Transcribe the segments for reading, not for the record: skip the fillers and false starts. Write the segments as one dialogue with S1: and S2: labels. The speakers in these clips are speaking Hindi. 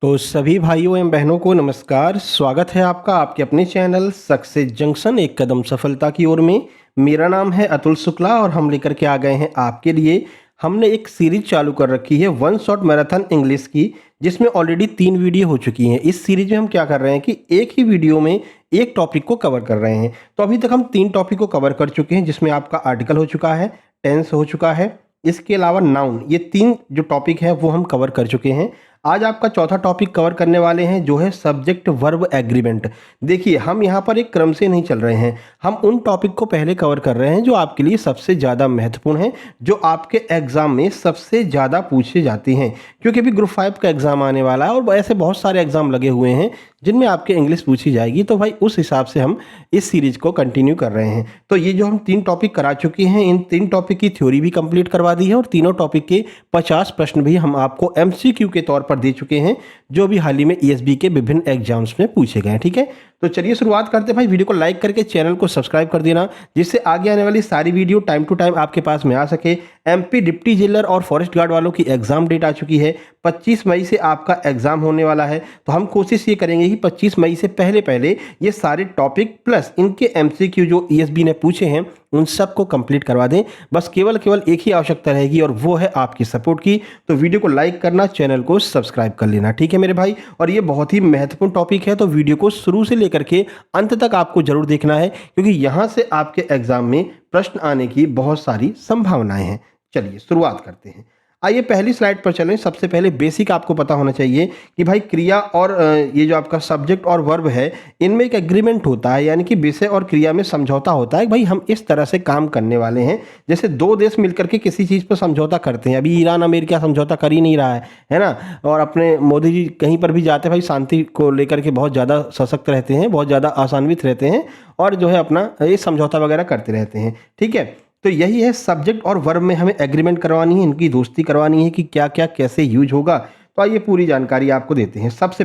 S1: तो सभी भाइयों एवं बहनों को नमस्कार। स्वागत है आपका आपके अपने चैनल सक्सेस जंक्शन एक कदम सफलता की ओर में। मेरा नाम है अतुल शुक्ला और हम लेकर के आ गए हैं आपके लिए। हमने एक सीरीज चालू कर रखी है वन शॉट मैराथन इंग्लिश की, जिसमें ऑलरेडी 3 वीडियो हो चुकी हैं। इस सीरीज में हम क्या कर रहे हैं कि एक ही वीडियो में एक टॉपिक को कवर कर रहे हैं। तो अभी तक हम 3 टॉपिक को कवर कर चुके हैं, जिसमें आपका आर्टिकल हो चुका है, टेंस हो चुका है, इसके अलावा नाउन। ये 3 जो टॉपिक है वो हम कवर कर चुके हैं। आज आपका चौथा टॉपिक कवर करने वाले हैं, जो है सब्जेक्ट वर्ब एग्रीमेंट। देखिए, हम यहाँ पर एक क्रम से नहीं चल रहे हैं, हम उन टॉपिक को पहले कवर कर रहे हैं जो आपके लिए सबसे ज़्यादा महत्वपूर्ण हैं, जो आपके एग्जाम में सबसे ज़्यादा पूछे जाते हैं। क्योंकि अभी ग्रुप 5 का एग्जाम आने वाला है और ऐसे बहुत सारे एग्जाम लगे हुए हैं जिनमें आपके इंग्लिश पूछी जाएगी। तो भाई उस हिसाब से हम इस सीरीज को कंटिन्यू कर रहे हैं। तो ये जो हम 3 टॉपिक करा चुके हैं, इन 3 टॉपिक की थ्योरी भी कंप्लीट करवा दी है और तीनों टॉपिक के 50 प्रश्न भी हम आपको एमसीक्यू के तौर पर दे चुके हैं, जो भी हाल ही में ईएसबी के विभिन्न एग्जाम्स में पूछे गए हैं। ठीक है, तो चलिए शुरुआत करते हैं। भाई वीडियो को लाइक करके चैनल को सब्सक्राइब कर देना, जिससे आगे आने वाली सारी वीडियो टाइम टू टाइम आपके पास में आ सके। एमपी डिप्टी जेलर और फॉरेस्ट गार्ड वालों की एग्जाम डेट आ चुकी है। 25 मई से आपका एग्जाम होने वाला है। तो हम कोशिश ये करेंगे कि 25 मई से पहले पहले ये सारे टॉपिक प्लस इनके एमसीक्यू जो ईएसबी ने पूछे हैं उन सब को कंप्लीट करवा दें। बस केवल एक ही आवश्यकता रहेगी और वो है आपकी सपोर्ट की। तो वीडियो को लाइक करना, चैनल को सब्सक्राइब कर लेना। ठीक है मेरे भाई, और ये बहुत ही महत्वपूर्ण टॉपिक है, तो वीडियो को शुरू से लेकर के अंत तक आपको जरूर देखना है, क्योंकि यहां से आपके एग्जाम में प्रश्न आने की बहुत सारी संभावनाएं हैं। चलिए शुरुआत करते हैं। आइए पहली स्लाइड पर चलें। सबसे पहले बेसिक आपको पता होना चाहिए कि भाई क्रिया और ये जो आपका सब्जेक्ट और वर्ब है, इनमें एक एग्रीमेंट होता है, यानी कि विषय और क्रिया में समझौता होता है। भाई हम इस तरह से काम करने वाले हैं जैसे 2 देश मिलकर के किसी चीज़ पर समझौता करते हैं। अभी ईरान अमेरिका समझौता कर ही नहीं रहा है ना। और अपने मोदी जी कहीं पर भी जाते हैं भाई, शांति को लेकर के बहुत ज़्यादा सशक्त रहते हैं, बहुत ज़्यादा आशान्वित रहते हैं और जो है अपना ये समझौता वगैरह करते रहते हैं। ठीक है, तो यही है सब्जेक्ट और वर्ब में हमें एग्रीमेंट करवानी है, इनकी दोस्ती करवानी है कि क्या क्या कैसे यूज होगा। तो आइए पूरी जानकारी आपको देते हैं। सबसे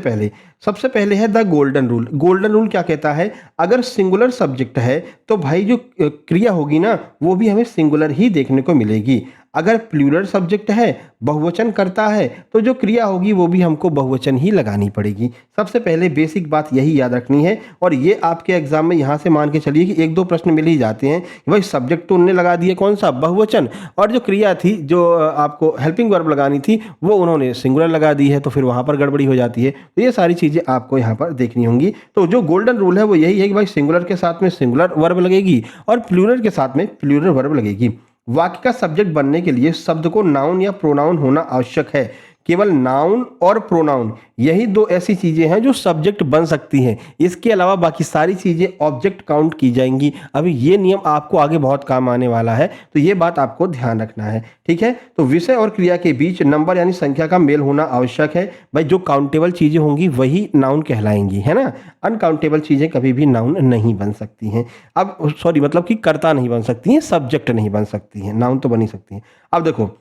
S1: पहले है the golden rule. Golden rule क्या कहता है, अगर सिंगुलर सब्जेक्ट है तो भाई जो क्रिया होगी ना वो भी हमें सिंगुलर ही देखने को मिलेगी। अगर प्लूरल सब्जेक्ट है, बहुवचन करता है, तो जो क्रिया होगी वो भी हमको बहुवचन ही लगानी पड़ेगी। सबसे पहले बेसिक बात यही याद रखनी है। और ये आपके एग्जाम में यहाँ से मान के चलिए कि 1-2 प्रश्न मिल ही जाते हैं कि भाई सब्जेक्ट तो उन्होंने लगा दिया कौन सा, बहुवचन, और जो क्रिया थी जो आपको हेल्पिंग वर्ब लगानी थी वो उन्होंने सिंगुलर लगा दी है, तो फिर वहाँ पर गड़बड़ी हो जाती है। तो ये सारी चीज़ें आपको यहाँ पर देखनी होंगी। तो जो गोल्डन रूल है वो यही है कि भाई सिंगुलर के साथ में सिंगुलर वर्ब लगेगी और प्लूरल के साथ में प्लूरल वर्ब लगेगी। वाक्य का सब्जेक्ट बनने के लिए शब्द को नाउन या प्रोनाउन होना आवश्यक है। केवल नाउन और प्रोनाउन, यही 2 ऐसी चीजें हैं जो सब्जेक्ट बन सकती हैं। इसके अलावा बाकी सारी चीजें ऑब्जेक्ट काउंट की जाएंगी। अभी ये नियम आपको आगे बहुत काम आने वाला है, तो ये बात आपको ध्यान रखना है। ठीक है, तो विषय और क्रिया के बीच नंबर यानी संख्या का मेल होना आवश्यक है। भाई जो काउंटेबल चीजें होंगी वही नाउन कहलाएंगी, है ना। अनकाउंटेबल चीजें कभी भी नाउन नहीं बन सकती हैं। अब सॉरी, मतलब कि कर्ता नहीं बन सकती हैं, सब्जेक्ट नहीं बन सकती हैं, नाउन तो बन ही सकती हैं। अब देखो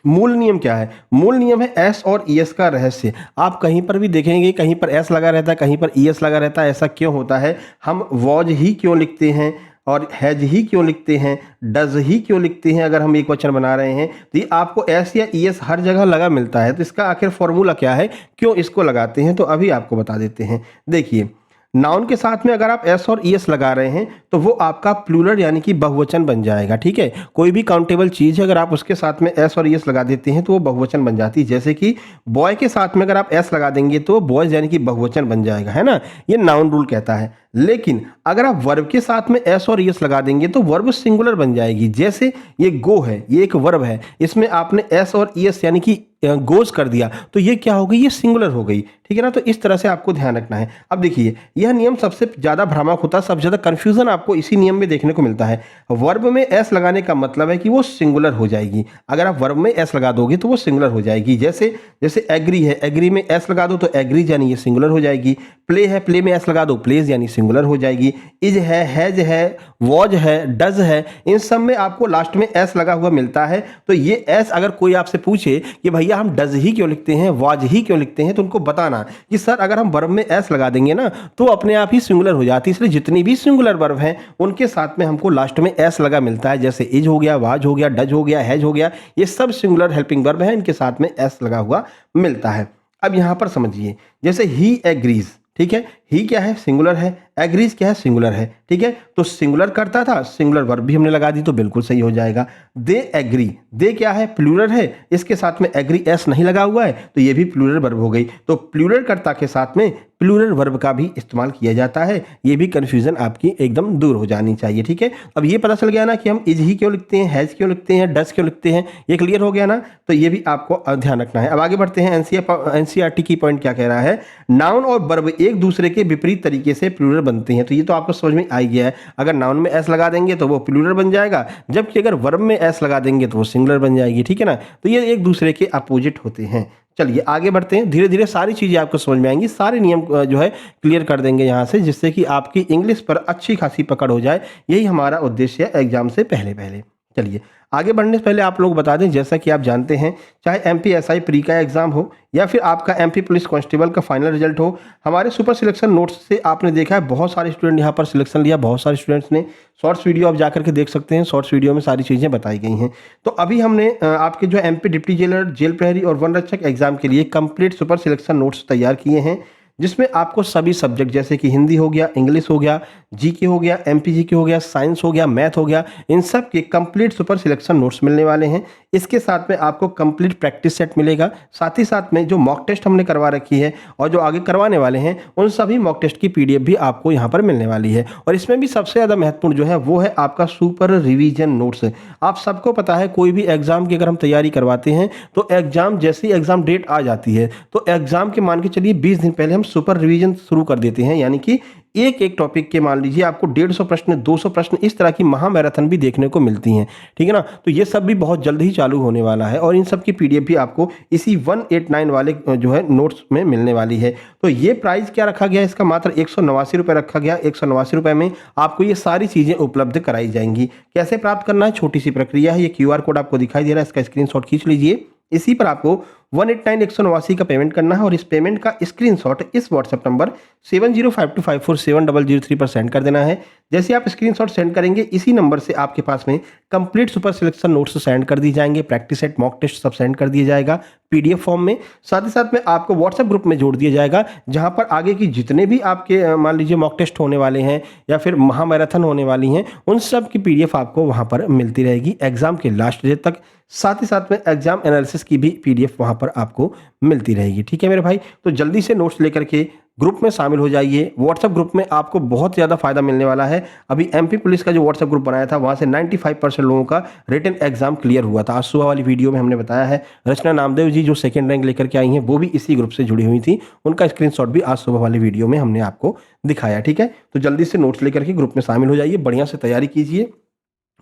S1: मूल नियम क्या है। मूल नियम है एस और ईएस का रहस्य। आप कहीं पर भी देखेंगे कहीं पर एस लगा रहता है, कहीं पर ईएस लगा रहता है। ऐसा क्यों होता है, हम वॉज ही क्यों लिखते हैं और हैज ही क्यों लिखते हैं, डज ही क्यों लिखते हैं अगर हम एक वचन बना रहे हैं। तो ये आपको एस या ईएस हर जगह लगा मिलता है। तो इसका आखिर फॉर्मूला क्या है, क्यों इसको लगाते हैं, तो अभी आपको बता देते हैं। देखिए, नाउन के साथ में अगर आप एस और ईएस लगा रहे हैं तो वो आपका प्लूरल यानी कि बहुवचन बन जाएगा। ठीक है, कोई भी काउंटेबल चीज़ है अगर आप उसके साथ में एस और ईएस लगा देते हैं तो वो बहुवचन बन जाती है। जैसे कि बॉय के साथ में अगर आप एस लगा देंगे तो बॉयज यानी कि बहुवचन बन जाएगा, है ना। ये नाउन रूल कहता है। लेकिन अगर आप वर्ब के साथ में एस और ईएस लगा देंगे तो वर्ब सिंगुलर बन जाएगी। जैसे ये गो है, ये एक वर्ब है, इसमें आपने एस और ईएस यानी कि गोज कर दिया तो ये क्या हो गई, ये सिंगुलर हो गई। ठीक है ना, तो इस तरह से आपको ध्यान रखना है। अब देखिए, यह नियम सबसे ज्यादा भ्रामक होता है, सबसे ज्यादा कंफ्यूजन आपको इसी नियम में देखने को मिलता है। वर्ब में एस लगाने का मतलब है कि वो सिंगुलर हो जाएगी। अगर आप वर्ब में एस लगा दोगे तो वो सिंगुलर हो जाएगी। जैसे जैसे एग्री है, एग्री में एस लगा दो तो एग्रीज यानी ये सिंगुलर हो जाएगी। प्ले है, प्ले में एस लगा दो प्लेज यानी सिंगुलर हो जाएगी। इज है, हैज है, वॉज है, डज है, इन सब में आपको लास्ट में एस लगा हुआ मिलता है। तो ये एस अगर कोई आपसे पूछे कि भैया हम डज ही क्यों लिखते हैं, वॉज ही क्यों लिखते हैं, तो उनको बताना कि सर अगर हम वर्ब में एस लगा देंगे ना तो अपने आप ही सिंगुलर हो जाती है। इसलिए जितनी भी सिंगुलर वर्ब हैं उनके साथ में हमको लास्ट में एस लगा मिलता है। जैसे इज हो गया, वाज हो गया, डज हो गया, हैज हो गया, ये सब सिंगुलर हेल्पिंग वर्ब है, इनके साथ में एस लगा हुआ मिलता है। अब यहाँ पर समझिए, जैसे ही एग्रीज, ठीक है, ही क्या है, सिंगुलर है, एग्रीज क्या है, सिंगुलर है, ठीक है, तो सिंगुलर करता था, सिंगुलर वर्ब भी हमने लगा दी तो बिल्कुल सही हो जाएगा। दे एग्री, दे क्या है, प्लूरल है, इसके साथ में एग्री एस नहीं लगा हुआ है तो ये भी प्लूरल वर्ब हो गई। तो प्लूरल कर्ता के साथ में प्लूरल वर्ब का भी इस्तेमाल किया जाता है। ये भी कंफ्यूजन आपकी एकदम दूर हो जानी चाहिए, ठीक है। अब ये पता चल गया ना कि हम इज ही क्यों लिखते हैं, हैज क्यों लिखते हैं, डस क्यों लिखते हैं, ये क्लियर हो गया ना, तो ये भी आपको ध्यान रखना है। अब आगे बढ़ते हैं, एनसीईआरटी की पॉइंट क्या कह रहा है, नाउन और वर्ब एक दूसरे के विपरीत तरीके से प्लूरल बनते हैं। तो ये तो आपको समझ में आ गया है, अगर नाउन में एस लगा देंगे तो वो प्लूरल बन जाएगा, जबकि अगर वर्ब में एस लगा देंगे तो वो सिंगुलर बन जाएगी, ठीक है ना। तो ये एक दूसरे के अपोजिट होते हैं। चलिए आगे बढ़ते हैं, धीरे धीरे सारी चीज़ें आपको समझ में आएंगी, सारे नियम जो है क्लियर कर देंगे यहाँ से, जिससे कि आपकी इंग्लिश पर अच्छी खासी पकड़ हो जाए। यही हमारा उद्देश्य है एग्जाम से पहले पहले। चलिए आगे बढ़ने से पहले आप लोग बता दें, जैसा कि आप जानते हैं, चाहे एमपीएसआई प्री का एग्जाम हो या फिर आपका एमपी पुलिस कांस्टेबल का फाइनल रिजल्ट हो, हमारे सुपर सिलेक्शन नोट्स से आपने देखा है बहुत सारे स्टूडेंट यहाँ पर सिलेक्शन लिया, बहुत सारे स्टूडेंट्स ने शॉर्ट्स वीडियो आप जाकर के देख सकते हैं, शॉर्ट्स वीडियो में सारी चीज़ें बताई गई हैं। तो अभी हमने आपके जो एमपी डिप्टी जेलर, जेल प्रहरी और वन रक्षक एग्जाम के लिए कंप्लीट सुपर सिलेक्शन नोट्स तैयार किए हैं, जिसमें आपको सभी सब्जेक्ट जैसे कि हिंदी हो गया, इंग्लिश हो गया, जीके हो गया, एमपी जीके हो गया, साइंस हो गया, मैथ हो गया, इन सब के कंप्लीट सुपर सिलेक्शन नोट्स मिलने वाले हैं। इसके साथ में आपको कंप्लीट प्रैक्टिस सेट मिलेगा, साथ ही साथ में जो मॉक टेस्ट हमने करवा रखी है और जो आगे करवाने वाले हैं उन सभी मॉक टेस्ट की पीडीएफ भी आपको यहाँ पर मिलने वाली है। और इसमें भी सबसे ज़्यादा महत्वपूर्ण जो है वो है आपका सुपर रिवीजन नोट्स। आप सबको पता है कोई भी एग्जाम की अगर हम तैयारी करवाते हैं तो एग्जाम जैसी एग्जाम डेट आ जाती है तो एग्जाम के मान के चलिए 20 दिन पहले हम सुपर रिवीजन शुरू कर देते हैं, यानी कि एक एक टॉपिक के मान लीजिए आपको 150 प्रश्न, 200 प्रश्न, इस तरह की महामैराथन भी देखने को मिलती हैं, ठीक है ना। तो ये सब भी बहुत जल्द ही चालू होने वाला है और इन सब की पीडीएफ भी आपको इसी 189 वाले जो है नोट्स में मिलने वाली है। तो ये प्राइस क्या रखा गया, इसका मात्र 189 रुपये रखा गया। 189 रुपये में आपको ये सारी चीज़ें उपलब्ध कराई जाएंगी। कैसे प्राप्त करना है, छोटी सी प्रक्रिया है, ये QR कोड आपको दिखाई दे रहा है, इसका स्क्रीनशॉट खींच लीजिए। इसी पर आपको 189 का पेमेंट करना है और इस पेमेंट का स्क्रीनशॉट इस व्हाट्सएप नंबर 7052470003 पर सेंड कर देना है। जैसे आप स्क्रीनशॉट सेंड करेंगे इसी नंबर से आपके पास में complete super selection notes send कर दी जाएंगे, प्रैक्टिस सेट, मॉक टेस्ट सब सेंड कर दिया जाएगा पीडीएफ फॉर्म में। साथ ही साथ में आपको व्हाट्सएप ग्रुप में जोड़ दिया जाएगा, जहां पर आगे की जितने भी आपके मान लीजिए मॉक टेस्ट होने वाले हैं या फिर महामैराथन होने वाली हैं, उन सब की पीडीएफ आपको वहां पर मिलती रहेगी एग्जाम के लास्ट डे तक। साथ ही साथ में एग्जाम एनालिसिस की भी पीडीएफ वहां पर आपको मिलती रहेगी, ठीक है मेरे भाई। तो जल्दी से नोट्स लेकर के ग्रुप में शामिल हो जाइए। व्हाट्सएप ग्रुप में आपको बहुत ज़्यादा फायदा मिलने वाला है। अभी एमपी पुलिस का जो व्हाट्सएप ग्रुप बनाया था वहां से 95% लोगों का रिटन एग्जाम क्लियर हुआ था। आज सुबह वाली वीडियो में हमने बताया है, रचना नामदेव जी जो सेकंड रैंक लेकर के आई हैं वो भी इसी ग्रुप से जुड़ी हुई थी, उनका स्क्रीनशॉट भी आज सुबह वाली वीडियो में हमने आपको दिखाया, ठीक है। तो जल्दी से नोट्स लेकर के ग्रुप में शामिल हो जाइए, बढ़िया से तैयारी कीजिए।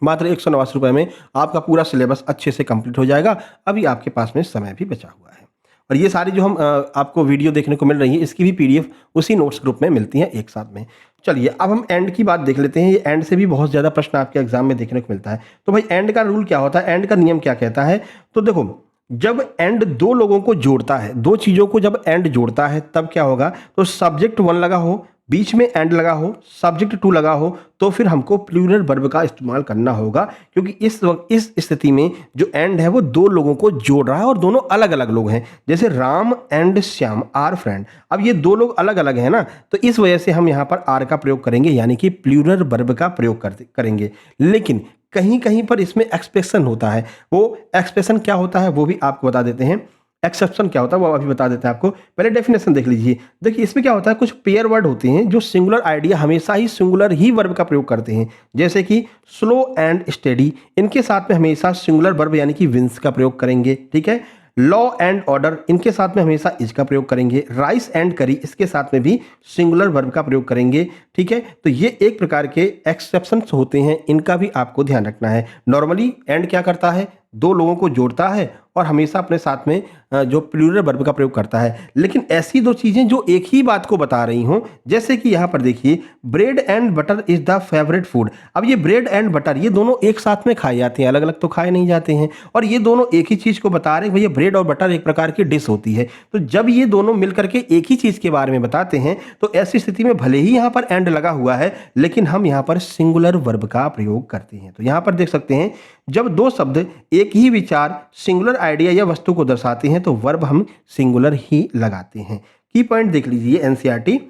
S1: मात्र 189 रुपये में आपका पूरा सिलेबस अच्छे से कंप्लीट हो जाएगा। अभी आपके पास में समय भी बचा हुआ है और ये सारी जो हम आपको वीडियो देखने को मिल रही है इसकी भी पीडीएफ उसी नोट्स ग्रुप में मिलती हैं एक साथ में। चलिए अब हम एंड की बात देख लेते हैं। ये एंड से भी बहुत ज़्यादा प्रश्न आपके एग्जाम में देखने को मिलता है। तो भाई एंड का रूल क्या होता है, एंड का नियम क्या कहता है, तो देखो जब एंड दो लोगों को जोड़ता है, दो चीज़ों को जब एंड जोड़ता है तब क्या होगा, तो सब्जेक्ट 1 लगा हो, बीच में एंड लगा हो, सब्जेक्ट 2 लगा हो, तो फिर हमको प्लूरल वर्ब का इस्तेमाल करना होगा, क्योंकि इस वक्त इस स्थिति में जो एंड है वो दो लोगों को जोड़ रहा है और दोनों अलग अलग लोग हैं। जैसे Ram and Shyam are friend, अब ये दो लोग अलग अलग हैं ना, तो इस वजह से हम यहाँ पर आर का प्रयोग करेंगे, यानी कि प्लूरल वर्ब का प्रयोग करेंगे। लेकिन कहीं कहीं पर इसमें एक्सप्रेशन होता है, वो एक्सप्रेशन क्या होता है वो भी आपको बता देते हैं। एक्सेप्शन क्या होता है वो अभी बता देते हैं आपको, पहले डेफिनेशन देख लीजिए। देखिए इसमें क्या होता है, कुछ पेयर वर्ड होते हैं जो सिंगुलर आइडिया हमेशा ही सिंगुलर ही वर्ब का प्रयोग करते हैं, जैसे कि स्लो एंड स्टेडी, इनके साथ में हमेशा सिंगुलर वर्ब यानी कि विंस का प्रयोग करेंगे, ठीक है। लॉ एंड ऑर्डर, इनके साथ में हमेशा इज का प्रयोग करेंगे। राइस एंड करी, इसके साथ में भी सिंगुलर वर्ब का प्रयोग करेंगे, ठीक है। तो ये एक प्रकार के एक्सेप्शंस होते हैं, इनका भी आपको ध्यान रखना है। नॉर्मली एंड क्या करता है, दो लोगों को जोड़ता है और हमेशा अपने साथ में जो प्लूरल वर्ब का प्रयोग करता है। लेकिन ऐसी दो चीजें जो एक ही बात को बता रही हों, जैसे कि यहाँ पर देखिए bread and butter is the favourite food. अब ये ब्रेड एंड बटर ये दोनों एक साथ में खाए जाते हैं, अलग अलग तो खाए नहीं जाते हैं, और ये दोनों एक ही चीज को बता रहे हैं, भैया ब्रेड और बटर एक प्रकार की डिश होती है। तो जब ये दोनों मिलकर के एक ही चीज के बारे में बताते हैं तो ऐसी स्थिति में भले ही यहाँ पर एंड लगा हुआ है लेकिन हम यहाँ पर सिंगुलर वर्ब का प्रयोग करते हैं। तो यहाँ पर देख सकते हैं जब दो शब्द एक ही विचार, सिंगुलर आइडिया या वस्तु को दर्शाते हैं तो वर्ब हम सिंगुलर ही लगाते हैं। की पॉइंट देख लीजिए एनसीईआरटी,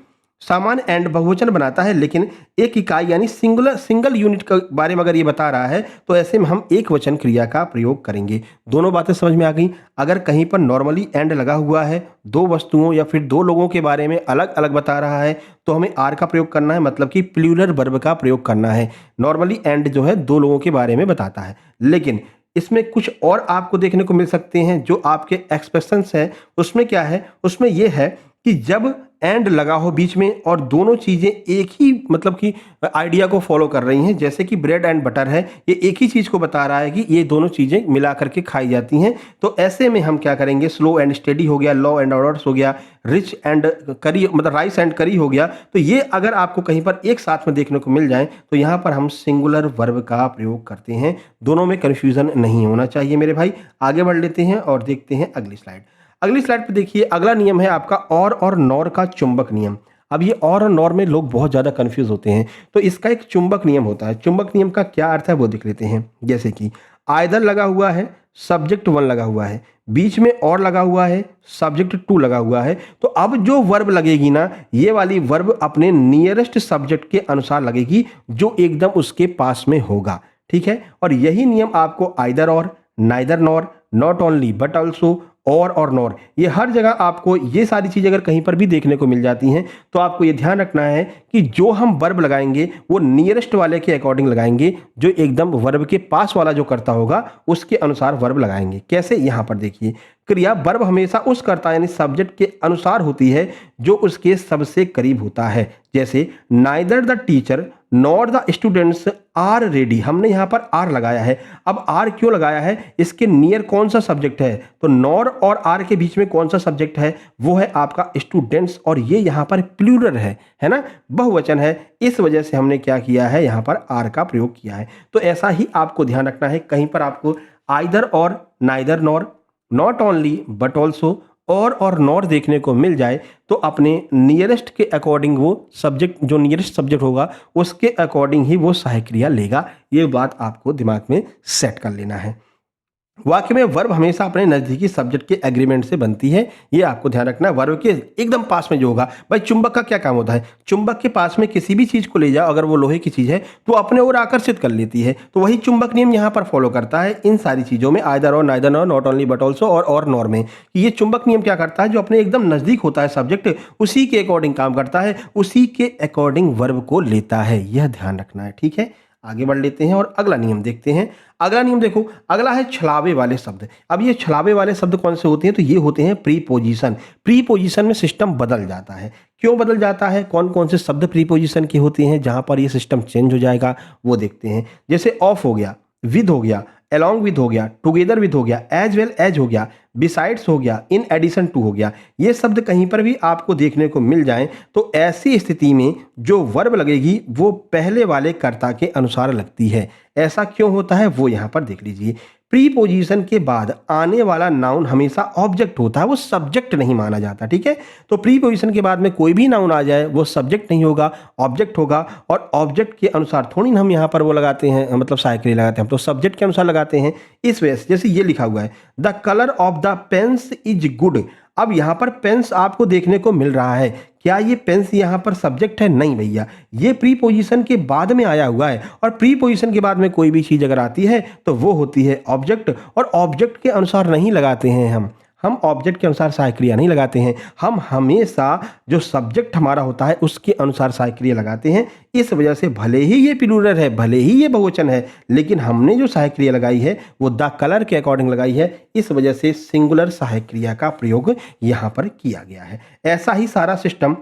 S1: सामान्य एंड बहुवचन बनाता है, लेकिन एक इकाई यानी सिंगल यूनिट के बारे में अगर ये बता रहा है तो ऐसे में हम एक वचन क्रिया का प्रयोग करेंगे। दोनों बातें समझ में आ गई। अगर कहीं पर नॉर्मली एंड लगा हुआ है, दो वस्तुओं या फिर दो लोगों के बारे में अलग अलग बता रहा है, तो हमें आर का प्रयोग करना है, मतलब कि प्लूरल वर्ब का प्रयोग करना है। नॉर्मली एंड जो है दो लोगों के बारे में बताता है, लेकिन इसमें कुछ और आपको देखने को मिल सकते हैं। जो आपके एक्सप्रेशंस है उसमें क्या है, उसमें यह है कि जब एंड लगा हो बीच में और दोनों चीज़ें एक ही मतलब कि आइडिया को फॉलो कर रही हैं, जैसे कि ब्रेड एंड बटर है, ये एक ही चीज़ को बता रहा है कि ये दोनों चीज़ें मिला करके खाई जाती हैं। तो ऐसे में हम क्या करेंगे, स्लो एंड स्टेडी हो गया, लॉ एंड ऑर्डर्स हो गया, रिच एंड करी मतलब राइस एंड करी हो गया। तो ये अगर आपको कहीं पर एक साथ में देखने को मिल जाए तो यहाँ पर हम सिंगुलर वर्ब का प्रयोग करते हैं। दोनों में कन्फ्यूज़न नहीं होना चाहिए मेरे भाई। आगे बढ़ लेते हैं और देखते हैं अगली स्लाइड। अगली स्लाइड पे देखिए, अगला नियम है आपका और नॉर का चुंबक नियम। अब ये और नॉर में लोग बहुत ज़्यादा कंफ्यूज होते हैं, तो इसका एक चुंबक नियम होता है। चुंबक नियम का क्या अर्थ है वो देख लेते हैं। जैसे कि आइदर लगा हुआ है, सब्जेक्ट वन लगा हुआ है, बीच में और लगा हुआ है, सब्जेक्ट टू लगा हुआ है, तो अब जो वर्ब लगेगी ना, ये वाली वर्ब अपने नियरेस्ट सब्जेक्ट के अनुसार लगेगी, जो एकदम उसके पास में होगा। ठीक है, और यही नियम आपको आइदर और, neither nor, not only but also, और नॉर, ये हर जगह आपको ये सारी चीज़ें अगर कहीं पर भी देखने को मिल जाती हैं तो आपको ये ध्यान रखना है कि जो हम वर्ब लगाएंगे वो नियरेस्ट वाले के अकॉर्डिंग लगाएंगे, जो एकदम वर्ब के पास वाला जो कर्ता होगा उसके अनुसार वर्ब लगाएंगे। कैसे, यहाँ पर देखिए, क्रिया वर्ब हमेशा उस कर्ता यानी सब्जेक्ट के अनुसार होती है जो उसके सबसे करीब होता है। जैसे neither the teacher nor the students are ready, हमने यहाँ पर आर लगाया है। अब आर क्यों लगाया है, इसके नियर कौन सा सब्जेक्ट है, तो नॉर और आर के बीच में कौन सा सब्जेक्ट है, वो है आपका स्टूडेंट्स, और ये यहाँ पर प्लूरल है ना, बहुवचन है। इस वजह से हमने क्या किया है, यहाँ पर आर का प्रयोग किया है। तो ऐसा ही आपको ध्यान रखना है, कहीं पर आपको आइदर और, neither nor, not only but also, और नॉर देखने को मिल जाए तो अपने नियरेस्ट के अकॉर्डिंग वो सब्जेक्ट, जो नियरेस्ट सब्जेक्ट होगा उसके अकॉर्डिंग ही वो सहायक क्रिया लेगा। ये बात आपको दिमाग में सेट कर लेना है। वाक्य में वर्ब हमेशा अपने नजदीकी सब्जेक्ट के एग्रीमेंट से बनती है, ये आपको ध्यान रखना है। वर्ब के एकदम पास में जो होगा, भाई चुंबक का क्या काम होता है, चुंबक के पास में किसी भी चीज को ले जाओ, अगर वो लोहे की चीज है तो अपने ओर आकर्षित कर लेती है। तो वही चुंबक नियम यहाँ पर फॉलो करता है इन सारी चीजों में, आइदर और, neither nor, not only but also, और नॉर में। ये चुंबक नियम क्या करता है, जो अपने एकदम नजदीक होता है सब्जेक्ट, उसी के अकॉर्डिंग काम करता है, उसी के अकॉर्डिंग वर्ब को लेता है। यह ध्यान रखना है, ठीक है। आगे बढ़ लेते हैं और अगला नियम देखते हैं। अगला नियम देखो, अगला है छलावे वाले शब्द। अब ये छलावे वाले शब्द कौन से होते हैं, तो ये होते हैं प्रीपोजिशन। प्रीपोजिशन में सिस्टम बदल जाता है। क्यों बदल जाता है, कौन कौन से शब्द प्रीपोजिशन के होते हैं जहां पर ये सिस्टम चेंज हो जाएगा, वो देखते हैं। जैसे ऑफ हो गया, विद हो गया, along विद हो गया, टुगेदर विद हो गया, एज वेल एज हो गया, बिसाइड्स हो गया, इन एडिशन टू हो गया। ये शब्द कहीं पर भी आपको देखने को मिल जाएं तो ऐसी स्थिति में जो वर्ब लगेगी वो पहले वाले कर्ता के अनुसार लगती है। ऐसा क्यों होता है वो यहाँ पर देख लीजिए। प्रीपोजिशन के बाद आने वाला नाउन हमेशा ऑब्जेक्ट होता है, वो सब्जेक्ट नहीं माना जाता, ठीक है। तो प्रीपोजिशन के बाद में कोई भी नाउन आ जाए वो सब्जेक्ट नहीं होगा, ऑब्जेक्ट होगा, और ऑब्जेक्ट के अनुसार थोड़ी ना हम यहाँ पर वो लगाते हैं, मतलब सहायक क्रिया लगाते हैं, हम तो सब्जेक्ट के अनुसार लगाते हैं। इस वजह से जैसे ये लिखा हुआ है, the colour of the pens is good. अब यहाँ पर पेन्स आपको देखने को मिल रहा है, क्या ये पेन्स यहाँ पर सब्जेक्ट है, नहीं भैया, ये प्रीपोजिशन के बाद में आया हुआ है, और प्रीपोजिशन के बाद में कोई भी चीज़ अगर आती है तो वो होती है ऑब्जेक्ट, और ऑब्जेक्ट के अनुसार नहीं लगाते हैं हम ऑब्जेक्ट के अनुसार सहायक क्रिया नहीं लगाते हैं, हम हमेशा जो सब्जेक्ट हमारा होता है उसके अनुसार सहायक क्रिया लगाते हैं। इस वजह से भले ही ये प्लूरल है, भले ही ये बहुवचन है, लेकिन हमने जो सहायक क्रिया लगाई है वो द कलर के अकॉर्डिंग लगाई है, इस वजह से सिंगुलर सहायक क्रिया का प्रयोग यहाँ पर किया गया है। ऐसा ही सारा सिस्टम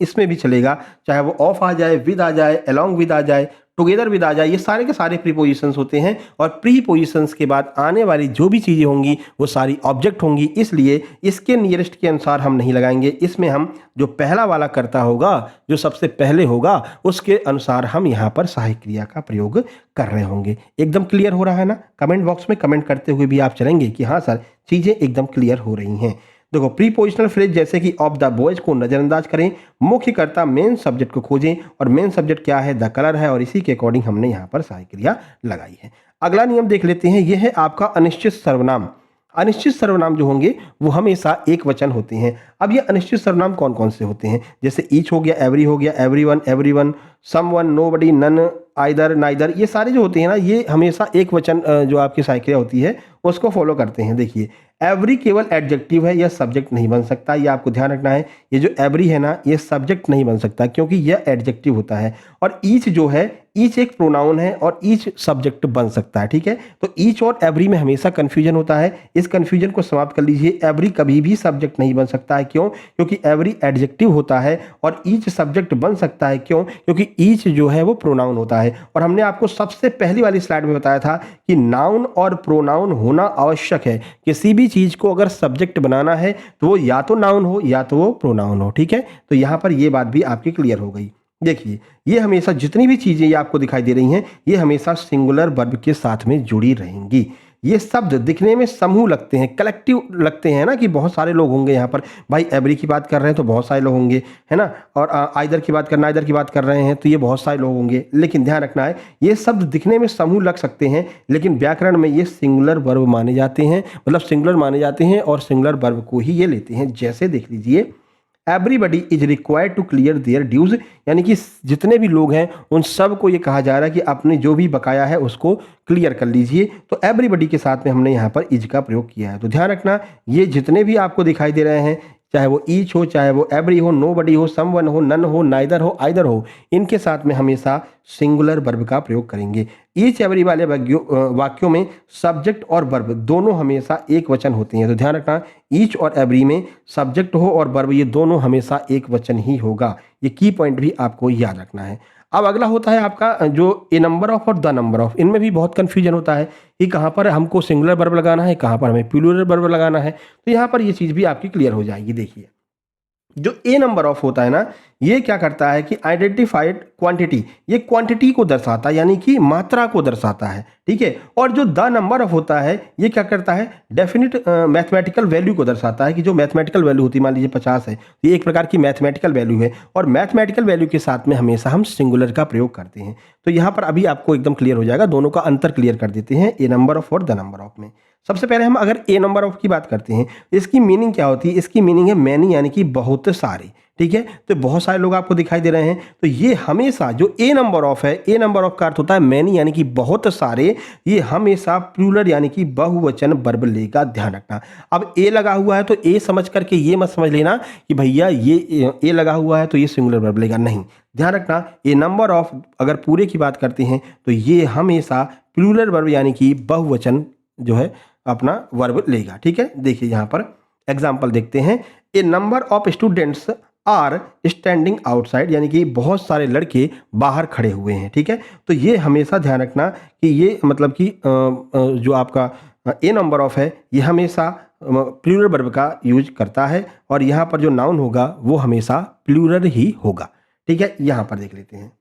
S1: इसमें भी चलेगा, चाहे वो ऑफ आ जाए, विद आ जाए, अलोंग विद आ जाए, टुगेदर विद आ जाए, ये सारे के सारे प्रीपोजिशंस होते हैं, और प्रीपोजिशंस के बाद आने वाली जो भी चीज़ें होंगी वो सारी ऑब्जेक्ट होंगी, इसलिए इसके नियरेस्ट के अनुसार हम नहीं लगाएंगे। इसमें हम जो पहला वाला कर्ता होगा, जो सबसे पहले होगा, उसके अनुसार हम यहाँ पर सहायक क्रिया का प्रयोग कर रहे होंगे। एकदम क्लियर हो रहा है ना? कमेंट बॉक्स में कमेंट करते हुए भी आप चलेंगे कि हाँ सर, चीज़ें एकदम क्लियर हो रही हैं। देखो, प्रीपोजिशनल फ्रेज जैसे कि ऑफ द बॉयज को नजरअंदाज करें, मुख्य कर्ता मेन सब्जेक्ट को खोजें, और मेन सब्जेक्ट क्या है, द कलर है, और इसी के अकॉर्डिंग हमने यहाँ पर सहायक क्रिया लगाई है। अगला नियम देख लेते हैं, यह है आपका अनिश्चित सर्वनाम। अनिश्चित सर्वनाम जो होंगे वो हमेशा एक वचन होते हैं। अब ये अनिश्चित सर्वनाम कौन कौन से होते हैं, जैसे ईच हो गया, एवरी हो गया, everyone, someone, nobody, none, either, neither, ये सारे जो होते हैं ना, ये हमेशा एक वचन जो आपकी साइक्रिया होती है उसको फॉलो करते हैं। देखिए एवरी केवल एडजेक्टिव है, यह सब्जेक्ट नहीं बन सकता, ये आपको ध्यान रखना है। ये जो एवरी है ना, ये सब्जेक्ट नहीं बन सकता क्योंकि यह एडजेक्टिव होता है। और ईच जो है, ईच एक प्रोनाउन है और ईच सब्जेक्ट बन सकता है, ठीक है। तो ईच और एवरी में हमेशा कंफ्यूजन होता है, इस कंफ्यूजन को समाप्त कर लीजिए। एवरी कभी भी सब्जेक्ट नहीं बन सकता है, क्यों? क्योंकि एवरी एडजेक्टिव होता है। और ईच सब्जेक्ट बन सकता है, क्यों? क्योंकि ईच जो है वो प्रोनाउन होता है। और हमने आपको सबसे पहली वाली स्लाइड में बताया था कि नाउन और प्रोनाउन होना आवश्यक है। किसी भी चीज को अगर सब्जेक्ट बनाना है तो वो या तो नाउन हो या तो वो प्रोनाउन हो, ठीक है। तो यहां पर ये बात भी आपकी क्लियर हो गई। देखिए ये हमेशा जितनी भी चीजें ये आपको दिखाई दे रही हैं, ये हमेशा सिंगुलर वर्ब के साथ में जुड़ी रहेंगी। ये शब्द दिखने में समूह लगते हैं, कलेक्टिव लगते हैं ना, कि बहुत सारे लोग होंगे यहाँ पर। भाई एवरी की बात कर रहे हैं तो बहुत सारे लोग होंगे, है ना। और आइदर की बात करना, आइदर की बात कर रहे हैं तो ये बहुत सारे लोग होंगे। लेकिन ध्यान रखना है, ये शब्द दिखने में समूह लग सकते हैं, लेकिन व्याकरण में ये सिंगुलर वर्ब माने जाते हैं, मतलब सिंगुलर माने जाते हैं और सिंगुलर वर्ब को ही ये लेते हैं। जैसे देख लीजिए, everybody is required to clear their dues, यानी कि जितने भी लोग हैं उन सब को ये कहा जा रहा है कि अपने जो भी बकाया है उसको क्लियर कर लीजिए। तो एवरीबडी के साथ में हमने यहाँ पर इज का प्रयोग किया है। तो ध्यान रखना, ये जितने भी आपको दिखाई दे रहे हैं, चाहे वो ईच हो, चाहे वो एवरी हो, नोबडी हो, समवन हो, नन हो, नाइदर हो, आइदर हो, इनके साथ में हमेशा सिंगुलर वर्ब का प्रयोग करेंगे। ईच एवरी वाले वाक्यों में सब्जेक्ट और वर्ब दोनों हमेशा एक वचन होते हैं। तो ध्यान रखना, ईच और एवरी में सब्जेक्ट हो और वर्ब ये दोनों हमेशा एक वचन ही होगा। ये की पॉइंट भी आपको याद रखना है। अब अगला होता है आपका जो ए नंबर ऑफ और द नंबर ऑफ। इनमें भी बहुत कंफ्यूजन होता है कि कहाँ पर हमको सिंगुलर वर्ब लगाना है, कहाँ पर हमें प्लूरल वर्ब लगाना है। तो यहाँ पर ये चीज़ भी आपकी क्लियर हो जाएगी। देखिए जो ए नंबर ऑफ होता है ना, ये क्या करता है कि आइडेंटिफाइड क्वांटिटी, ये क्वांटिटी को दर्शाता है, यानी कि मात्रा को दर्शाता है, ठीक है। और जो द नंबर ऑफ होता है, ये क्या करता है, डेफिनिट मैथमेटिकल वैल्यू को दर्शाता है, कि जो मैथमेटिकल वैल्यू होती है, मान लीजिए 50 है, ये एक प्रकार की मैथमेटिकल वैल्यू है। और मैथमेटिकल वैल्यू के साथ में हमेशा हम सिंगुलर का प्रयोग करते हैं। तो यहाँ पर अभी आपको एकदम क्लियर हो जाएगा, दोनों का अंतर क्लियर कर देते हैं ए नंबर ऑफ और द नंबर ऑफ में। सबसे पहले हम अगर ए नंबर ऑफ की बात करते हैं, इसकी मीनिंग क्या होती है? इसकी मीनिंग है मैनी, यानी कि बहुत सारे, ठीक है। तो बहुत सारे लोग आपको दिखाई दे रहे हैं, तो ये हमेशा जो ए नंबर ऑफ है, ए नंबर ऑफ का अर्थ होता है मैनी, यानी कि बहुत सारे, ये हमेशा प्लूरल यानी कि बहुवचन वर्ब लेगा। ध्यान रखना, अब ए लगा हुआ है तो ए समझ करके ये मत समझ लेना कि भैया ये ए लगा हुआ है तो ये सिंगुलर वर्ब लेगा, नहीं। ध्यान रखना, ए नंबर ऑफ अगर पूरे की बात करते हैं तो ये हमेशा प्लूरल वर्ब यानी कि बहुवचन जो है अपना वर्ब लेगा, ठीक है। देखिए यहाँ पर एग्जाम्पल देखते हैं। A number of students are standing outside, यानी कि बहुत सारे लड़के बाहर खड़े हुए हैं, ठीक है। तो ये हमेशा ध्यान रखना कि ये मतलब कि जो आपका ए नंबर ऑफ है, ये हमेशा प्लूरल वर्ब का यूज करता है, और यहाँ पर जो नाउन होगा वो हमेशा प्लूरल ही होगा, ठीक है। यहाँ पर देख लेते हैं,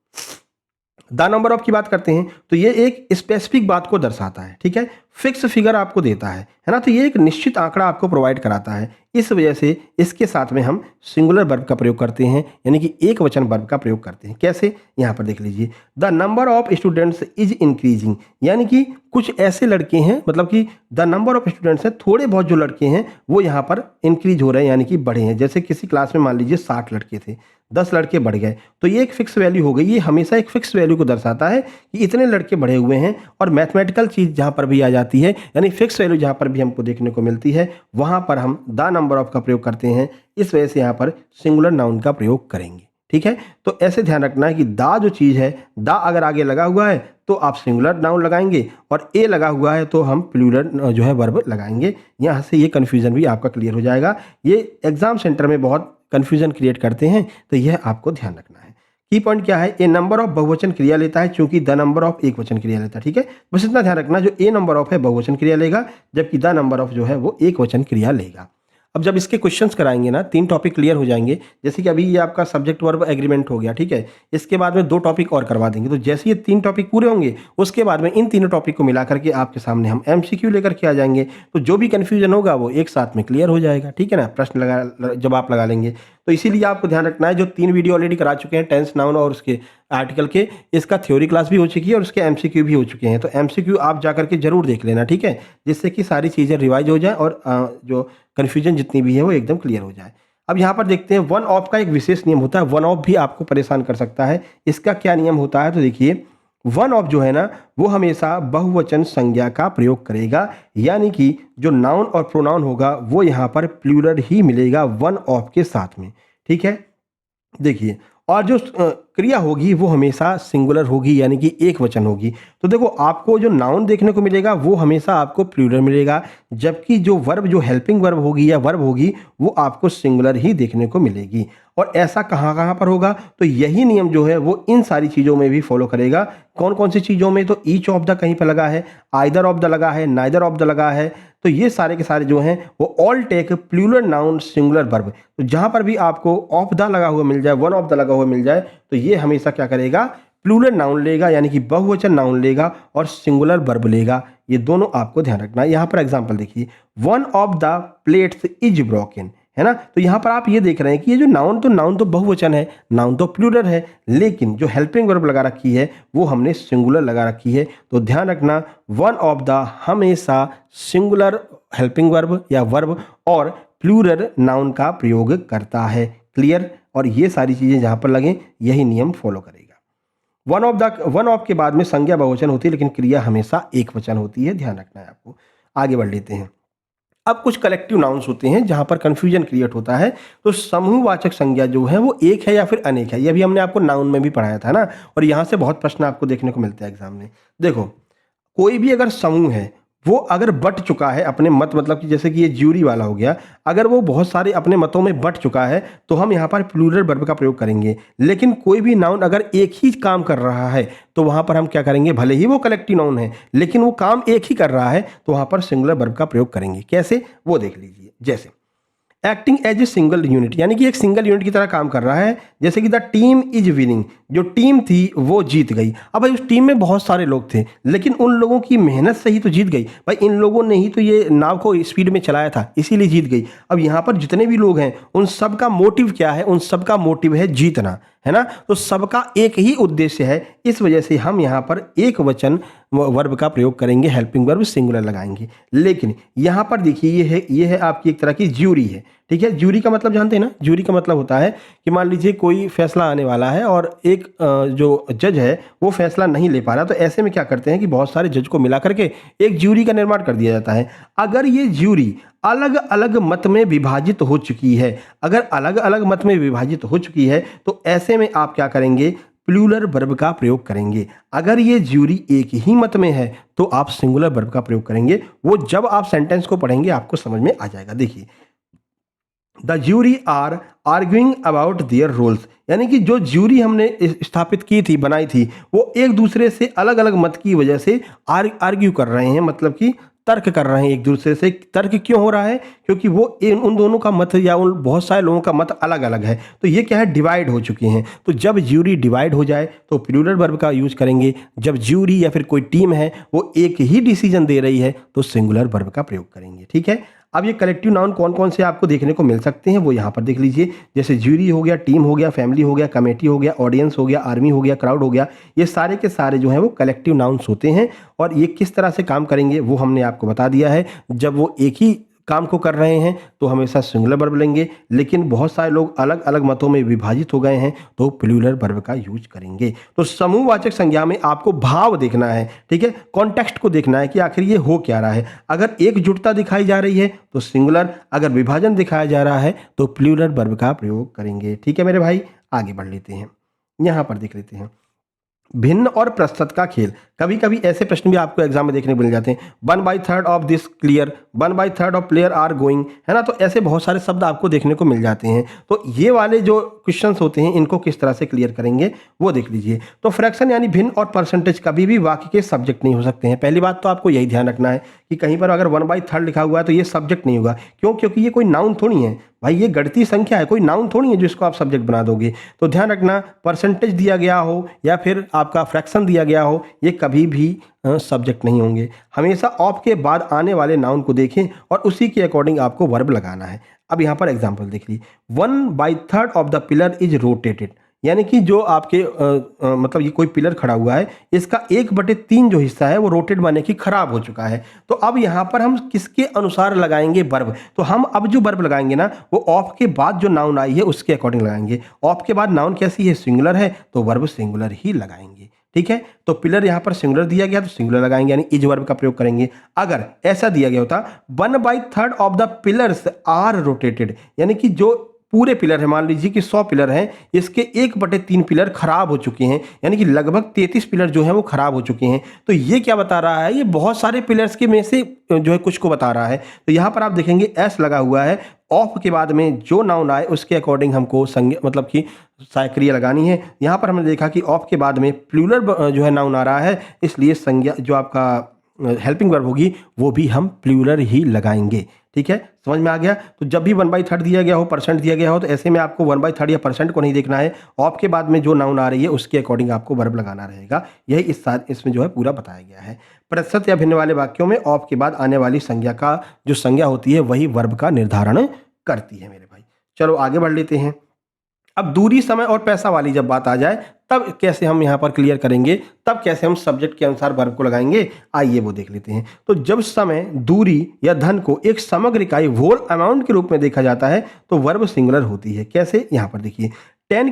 S1: द नंबर ऑफ की बात करते हैं तो ये एक स्पेसिफिक बात को दर्शाता है, ठीक है। फिक्स फिगर आपको देता है ना, तो ये एक निश्चित आंकड़ा आपको प्रोवाइड कराता है। इस वजह से इसके साथ में हम सिंगुलर वर्ब का प्रयोग करते हैं, यानी कि एक वचन वर्ब का प्रयोग करते हैं। कैसे? यहाँ पर देख लीजिए, the number of students is increasing, यानी कि कुछ ऐसे लड़के हैं, मतलब कि द नंबर ऑफ स्टूडेंट्स है, थोड़े बहुत जो लड़के हैं वो यहाँ पर इंक्रीज हो रहे हैं, यानी कि बढ़े हैं। जैसे किसी क्लास में मान लीजिए 60 लड़के थे, 10 लड़के बढ़ गए, तो ये एक फिक्स वैल्यू हो गई। ये हमेशा एक फिक्स वैल्यू को दर्शाता है कि इतने लड़के बढ़े हुए हैं। और मैथमेटिकल चीज़ जहाँ पर भी आ जाती है, यानी फिक्स वैल्यू जहाँ पर भी हमको देखने को मिलती है, वहाँ पर हम द नंबर ऑफ का प्रयोग करते हैं। इस वजह से यहाँ पर सिंगुलर नाउन का प्रयोग करेंगे, ठीक है। तो ऐसे ध्यान रखना है कि द जो चीज़ है, द अगर आगे लगा हुआ है तो आप सिंगुलर नाउन लगाएंगे, और ए लगा हुआ है तो हम प्लूरल जो है वर्ब लगाएंगे। यहाँ से ये कन्फ्यूजन भी आपका क्लियर हो जाएगा। ये एग्जाम सेंटर में बहुत कन्फ्यूजन क्रिएट करते हैं, तो यह आपको ध्यान रखना है। की पॉइंट क्या है? ए नंबर ऑफ बहुवचन क्रिया लेता है, चूंकि द नंबर ऑफ एक वचन क्रिया लेता है, ठीक है। बस इतना ध्यान रखना, जो ए नंबर ऑफ है बहुवचन क्रिया लेगा, जबकि द नंबर ऑफ जो है वो एक वचन क्रिया लेगा। अब जब इसके क्वेश्चंस कराएंगे ना, 3 टॉपिक क्लियर हो जाएंगे। जैसे कि अभी ये आपका सब्जेक्ट वर्ब एग्रीमेंट हो गया, ठीक है। इसके बाद में 2 टॉपिक और करवा देंगे। तो जैसे ये 3 टॉपिक पूरे होंगे, उसके बाद में इन तीनों टॉपिक को मिला करके आपके सामने हम MCQ लेकर के आ जाएंगे। तो जो भी कन्फ्यूजन होगा वो एक साथ में क्लियर हो जाएगा, ठीक है ना। प्रश्न लगा जब आप लगा लेंगे, तो इसीलिए आपको ध्यान रखना है, जो 3 वीडियो ऑलरेडी करा चुके हैं टेंस, नाउन और उसके आर्टिकल के, इसका थ्योरी क्लास भी हो चुकी है और उसके एमसीक्यू भी हो चुके हैं। तो एमसीक्यू आप जा करके जरूर देख लेना, ठीक है, जिससे कि सारी चीज़ें रिवाइज हो जाए और जो कन्फ्यूजन जितनी भी है वो एकदम क्लियर हो जाए। अब यहाँ पर देखते हैं वन ऑफ का एक विशेष नियम होता है, वन ऑफ भी आपको परेशान कर सकता है। इसका क्या नियम होता है, तो देखिए वन ऑफ जो है ना वो हमेशा बहुवचन संज्ञा का प्रयोग करेगा, यानी कि जो नाउन और प्रोनाउन होगा वो यहाँ पर प्लूरल ही मिलेगा वन ऑफ के साथ में, ठीक है। देखिए, और जो क्रिया होगी वो हमेशा सिंगुलर होगी, यानी कि एक वचन होगी। तो देखो आपको जो नाउन देखने को मिलेगा वो हमेशा आपको प्लूरल मिलेगा, जबकि जो वर्ब, जो हेल्पिंग वर्ब होगी या वर्ब होगी वो आपको सिंगुलर ही देखने को मिलेगी। और ऐसा कहाँ कहाँ पर होगा, तो यही नियम जो है वो इन सारी चीज़ों में भी फॉलो करेगा। कौन कौन सी चीज़ों में, तो ईच ऑफ द कहीं पर लगा है, आइदर ऑफ द लगा है, नाइदर ऑफ द लगा है, तो ये सारे के सारे जो हैं वो all take plural noun singular verb. तो जहाँ पर भी आपको ऑफ द लगा हुआ मिल जाए, वन ऑफ द लगा हुआ मिल जाए, तो ये हमेशा क्या करेगा, प्लूरल नाउन लेगा, यानी कि बहुवचन नाउन लेगा और सिंगुलर वर्ब लेगा। ये दोनों आपको ध्यान रखना है। यहाँ पर एग्जांपल देखिए, one of the plates is broken, है ना। तो यहाँ पर आप ये देख रहे हैं कि ये जो नाउन तो बहुवचन है, नाउन तो प्लूरल है, लेकिन जो हेल्पिंग वर्ब लगा रखी है वो हमने सिंगुलर लगा रखी है। तो ध्यान रखना, वन ऑफ द हमेशा सिंगुलर हेल्पिंग वर्ब या वर्ब और प्लूरल नाउन का प्रयोग करता है। क्लियर। और ये सारी चीज़ें जहाँ पर लगें यही नियम फॉलो करेगा। वन ऑफ के बाद में संज्ञा बहुवचन होती है, लेकिन क्रिया हमेशा एक वचन होती है, ध्यान रखना है आपको। आगे बढ़ लेते हैं। अब कुछ कलेक्टिव नाउन्स होते हैं जहां पर कंफ्यूजन क्रिएट होता है। तो समूहवाचक संज्ञा जो है वो एक है या फिर अनेक है, ये भी हमने आपको नाउन में भी पढ़ाया था ना, और यहां से बहुत प्रश्न आपको देखने को मिलते हैं एग्जाम में। देखो, कोई भी अगर समूह है वो अगर बट चुका है अपने मत, मतलब कि जैसे कि ये ज्यूरी वाला हो गया, अगर वो बहुत सारे अपने मतों में बट चुका है तो हम यहाँ पर प्लूरल वर्ब का प्रयोग करेंगे। लेकिन कोई भी नाउन अगर एक ही काम कर रहा है तो वहाँ पर हम क्या करेंगे, भले ही वो कलेक्टिव नाउन है लेकिन वो काम एक ही कर रहा है तो वहाँ पर सिंगुलर वर्ब का प्रयोग करेंगे। कैसे, वो देख लीजिए। जैसे acting as a single unit, यानी कि एक सिंगल यूनिट की तरह काम कर रहा है। जैसे कि द टीम इज विनिंग, जो टीम थी वो जीत गई। अब भाई उस टीम में बहुत सारे लोग थे लेकिन उन लोगों की मेहनत से ही तो जीत गई। भाई इन लोगों ने ही तो ये नाव को स्पीड में चलाया था, इसीलिए जीत गई। अब यहाँ पर जितने भी लोग हैं उन सब का मोटिव क्या है, उन सब का मोटिव है जीतना, है ना। तो सबका एक ही उद्देश्य है, इस वजह से हम यहाँ पर एक वचन वर्ब का प्रयोग करेंगे, हेल्पिंग वर्ब सिंगुलर लगाएंगे। लेकिन यहाँ पर देखिए ये है आपकी एक तरह की ज्यूरी है, ठीक है। ज्यूरी का मतलब जानते हैं ना, ज्यूरी का मतलब होता है कि मान लीजिए कोई फैसला आने वाला है और एक जो जज है वो फैसला नहीं ले पा रहा, तो ऐसे में क्या करते हैं कि बहुत सारे जज को मिला करके एक ज्यूरी का निर्माण कर दिया जाता है। अगर ये ज्यूरी अलग अलग मत में विभाजित हो चुकी है, अगर अलग अलग मत में विभाजित हो चुकी है तो ऐसे में आप क्या करेंगे, प्लूरल वर्ब का प्रयोग करेंगे। अगर ये ज्यूरी एक ही मत में है तो आप सिंगुलर वर्ब का प्रयोग करेंगे। वो जब आप सेंटेंस को पढ़ेंगे आपको समझ में आ जाएगा। देखिए, the jury are arguing about their roles, यानी कि जो ज्यूरी हमने स्थापित की थी, बनाई थी, वो एक दूसरे से अलग अलग मत की वजह से आर्ग्यू कर रहे हैं, मतलब कि तर्क कर रहे हैं एक दूसरे से। तर्क क्यों हो रहा है, क्योंकि वो उन दोनों का मत या उन बहुत सारे लोगों का मत अलग अलग है, तो ये क्या है, डिवाइड हो चुके हैं। तो जब ज्यूरी डिवाइड हो जाए तो प्लूरल वर्ब का यूज करेंगे। जब ज्यूरी या फिर कोई टीम है वो एक ही डिसीजन दे रही है तो सिंगुलर वर्ब का प्रयोग करेंगे, ठीक है। अब ये कलेक्टिव नाउन कौन कौन से आपको देखने को मिल सकते हैं वो यहाँ पर देख लीजिए। जैसे ज्यूरी हो गया, टीम हो गया, फैमिली हो गया, कमेटी हो गया, ऑडियंस हो गया, आर्मी हो गया, क्राउड हो गया, ये सारे के सारे जो हैं वो कलेक्टिव नाउन्स होते हैं। और ये किस तरह से काम करेंगे वो हमने आपको बता दिया है। जब वो एक ही काम को कर रहे हैं तो हमेशा सिंगुलर वर्ब लेंगे, लेकिन बहुत सारे लोग अलग अलग मतों में विभाजित हो गए हैं तो प्लूरल वर्ब का यूज करेंगे। तो समूहवाचक संज्ञा में आपको भाव देखना है, ठीक है, कॉन्टेक्स्ट को देखना है कि आखिर ये हो क्या रहा है। अगर एकजुटता दिखाई जा रही है तो सिंगुलर, अगर विभाजन दिखाया जा रहा है तो प्लूरल वर्ब का प्रयोग करेंगे, ठीक है मेरे भाई। आगे बढ़ लेते हैं, यहां पर देख लेते हैं भिन्न और प्रस्तुत का खेल। कभी कभी ऐसे प्रश्न भी आपको एग्जाम में देखने को मिल जाते हैं, 1/3 of this clear, 1/3 of player are going, है ना। तो ऐसे बहुत सारे शब्द आपको देखने को मिल जाते हैं। तो ये वाले जो क्वेश्चंस होते हैं इनको किस तरह से क्लियर करेंगे वो देख लीजिए। तो फ्रैक्शन यानी भिन्न और परसेंटेज कभी भी वाक्य के सब्जेक्ट नहीं हो सकते हैं। पहली बात तो आपको यही ध्यान रखना है कि कहीं पर अगर 1/3 लिखा हुआ है तो ये सब्जेक्ट नहीं होगा। क्यों, क्योंकि ये कोई नाउन थोड़ी है भाई, ये गणितीय संख्या है, कोई नाउन थोड़ी है जिसको आप सब्जेक्ट बना दोगे। तो ध्यान रखना, परसेंटेज दिया गया हो या फिर आपका फ्रैक्शन दिया गया हो, ये कभी भी सब्जेक्ट नहीं होंगे। हमेशा ऑफ के बाद आने वाले नाउन को देखें और उसी के अकॉर्डिंग आपको वर्ब लगाना है। अब यहाँ पर एग्जाम्पल देख लीजिए, 1/3 of the pillar is rotated, यानी कि जो आपके मतलब ये कोई पिलर खड़ा हुआ है, इसका 1/3 जो हिस्सा है वो रोटेट माने कि खराब हो चुका है। तो अब यहाँ पर हम किसके अनुसार लगाएंगे वर्ब, तो हम अब जो वर्ब लगाएंगे ना वो ऑफ के बाद जो नाउन आई है उसके अकॉर्डिंग लगाएंगे। ऑफ के बाद नाउन कैसी है, सिंगुलर है, तो वर्ब सिंगुलर ही लगाएंगे। ठीक है, तो पिलर यहाँ पर सिंगुलर दिया गया तो सिंगुलर लगाएंगे, यानी इज वर्ब का प्रयोग करेंगे। अगर ऐसा दिया गया होता 1/3 of the pillars are rotated, यानी कि जो पूरे पिलर है, मान लीजिए कि 100 पिलर हैं, इसके 1/3 पिलर खराब हो चुके हैं, यानी कि लगभग 33 पिलर जो हैं वो खराब हो चुके हैं। तो ये क्या बता रहा है, ये बहुत सारे पिलर्स के में से जो है कुछ को बता रहा है। तो यहाँ पर आप देखेंगे एस लगा हुआ है, ऑफ के बाद में जो नाउन आए उसके अकॉर्डिंग हमको संज्ञा मतलब कि सहायक्रिया लगानी है। यहाँ पर हमने देखा कि ऑफ के बाद में प्लूरल जो है नाउन आ रहा है, इसलिए संज्ञा जो आपका हेल्पिंग वर्ब होगी वो भी हम प्लूरल ही लगाएंगे। ठीक है, समझ में आ गया। तो जब भी 1/3 दिया गया हो, परसेंट दिया गया हो, तो ऐसे में आपको 1/3 या परसेंट को नहीं देखना है, ऑफ के बाद में जो नाउन आ रही है उसके अकॉर्डिंग आपको वर्ब लगाना रहेगा। यही इसमें जो है पूरा बताया गया है। प्रतिशत या भिन्न वाले वाक्यों में ऑफ के बाद आने वाली संज्ञा का जो संज्ञा होती है वही वर्ब का निर्धारण करती है मेरे भाई। चलो आगे बढ़ लेते हैं। अब दूरी, समय और पैसा वाली जब बात आ जाए तब कैसे हम यहाँ पर क्लियर करेंगे, तब कैसे हम सब्जेक्ट के अनुसार वर्ब को लगाएंगे, आइए वो देख लेते हैं। तो जब समय, दूरी या धन को एक समग्र इकाई होल अमाउंट के रूप में देखा जाता है तो वर्ब सिंगुलर होती है। कैसे, यहाँ पर देखिए 10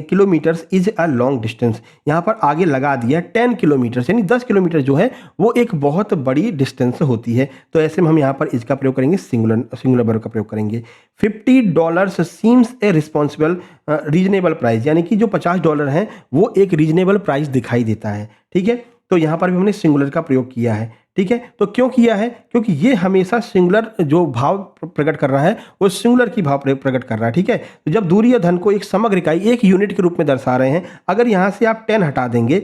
S1: kilometres is a long distance, यहाँ पर आगे लगा दिया 10 किलोमीटर्स, यानी 10 किलोमीटर जो है वो एक बहुत बड़ी डिस्टेंस होती है। तो ऐसे में हम यहाँ पर इसका प्रयोग करेंगे, सिंगुलर वर्ब का प्रयोग करेंगे। $50 सीम्स ए रिस्पॉन्सिबल रीजनेबल प्राइस, यानी कि जो $50 है वो एक रीजनेबल प्राइस दिखाई देता है। ठीक है, तो यहाँ पर भी हमने सिंगुलर का प्रयोग किया है। ठीक है, तो क्यों किया है, क्योंकि ये हमेशा सिंगुलर जो भाव प्रकट कर रहा है वो सिंगुलर की भाव प्रकट कर रहा है। ठीक है, तो जब दूरी या धन को एक समग्र इकाई, एक यूनिट के रूप में दर्शा रहे हैं, अगर यहाँ से आप 10 हटा देंगे